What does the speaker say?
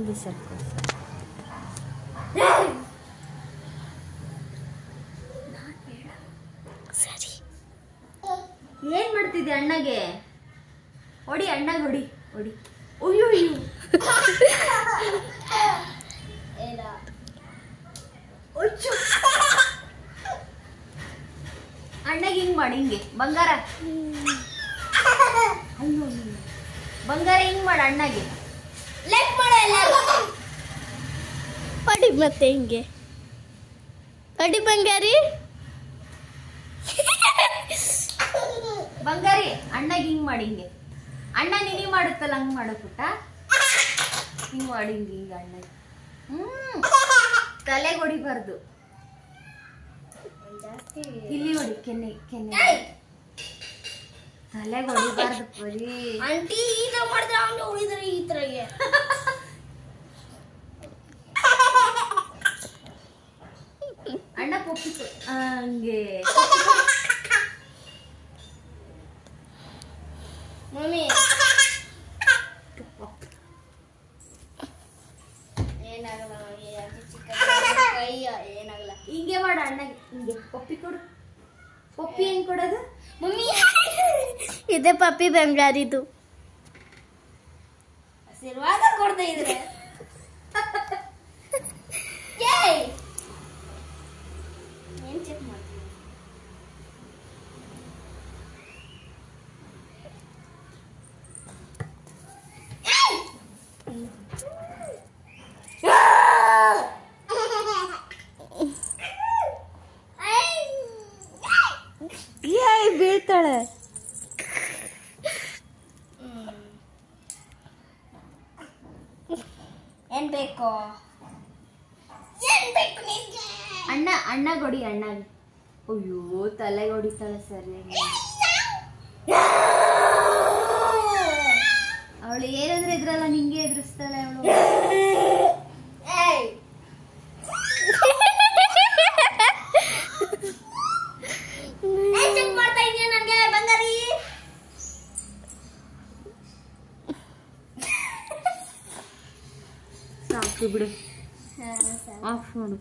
ಬಿಸಾಕು ಸರಿ. ಏನ್ ಮಾಡ್ತಿದ್ದೆ ಅಣ್ಣಗೆ? ಹೊಡಿ ಅಣ್ಣಗೆ, ಹೊಡಿ ಹೊಡಿ. ಅಯ್ಯೋ ಅಣ್ಣಗೆ ಹಿಂಗ್ ಮಾಡಿ, ಹಿಂಗೆ ಬಂಗಾರ ಬಂಗಾರ ಹಿಂಗ್ ಮಾಡ ಅಣ್ಣಗೆ. ಲೈಕ್ ಮಾಡ ಹೊಡಿ ಮತ್ತೆ ಹಿಂಗೆ ಹೊಡಿ ಬಂಗಾರಿ. ಬಂಗಾರಿ ಅಣ್ಣಗೆ ಹಿಂಗ್ ಮಾಡಿ, ಹಿಂಗೆ ಅಣ್ಣ ನೀನಿ ಮಾಡುತ್ತಲ್ಲ ಹಂಗ್ ಮಾಡ ಪುಟ್ಟ. ಹಿಂಗ್ ಮಾಡಿ ಹಿಂಗೆ ಹಿಂಗ ಅಣ್ಣಗೆ. ತಲೆಗೆ ಹೊಡಿಬಾರ್ದು, ಇಲ್ಲಿ ಹೊಡಿ, ಕೆನ್ನೆ ಕೆನ್ನೆ ತಲೆಗೆ ಹೊಡಿಬಾರ್ದು ಬರೀ. ಆಂಟಿ ಈ ತರ ಮಾಡಿದ್ರೆ ಅವನು ಉಳಿದ್ರೆ ಈ ತರಗೆ. ಅಣ್ಣ ಪಪ್ಪಿ ಹಂಗೆ. ಮಮ್ಮಿ ಏನಾಗಲ್ಲ ಏನಾಗಲ್ಲ. ಹಿಂಗೆ ಮಾಡ ಅಣ್ಣಗೆ, ಹಿಂಗೆ ಪಪ್ಪಿ ಕೊಡು. ಪಪ್ಪಿ ಹೆಂಗ್ ಕೊಡೋದು ಮಮ್ಮಿ? ಇದೆ ಪಪ್ಪಿ ಬಂಗಾರಿದು. ಆಶೀರ್ವಾದ ಕೊಡ್ತಾ ಇದ್ರೆ ಏನ್ ಚೆಕ್ ಮಾಡ್ತೀನಿ. ಬೀಳ್ತಾಳೆ. ಏನ್ ಬೇಕು? ಅಣ್ಣ ಅಣ್ಣ ಹೊಡಿ ಅಣ್ಣಗೆ. ಅಯ್ಯೋ ತಲೆಗೆ ಹೊಡಿತಾಳೆ ಸರಿ. ಅವಳು ಏನಂದ್ರೆ ಇದ್ರಲ್ಲ ನಿಂಗೆ ಎದುರಿಸ್ತಾಳೆ ಅವಳು. ಮಾಡ್ತಾ ಇದೀಯ ನನಗೆ ಬಂಗಾರಿ? ಸಾಕು ಬಿಡು, ಆಫ್ ಮಾಡು.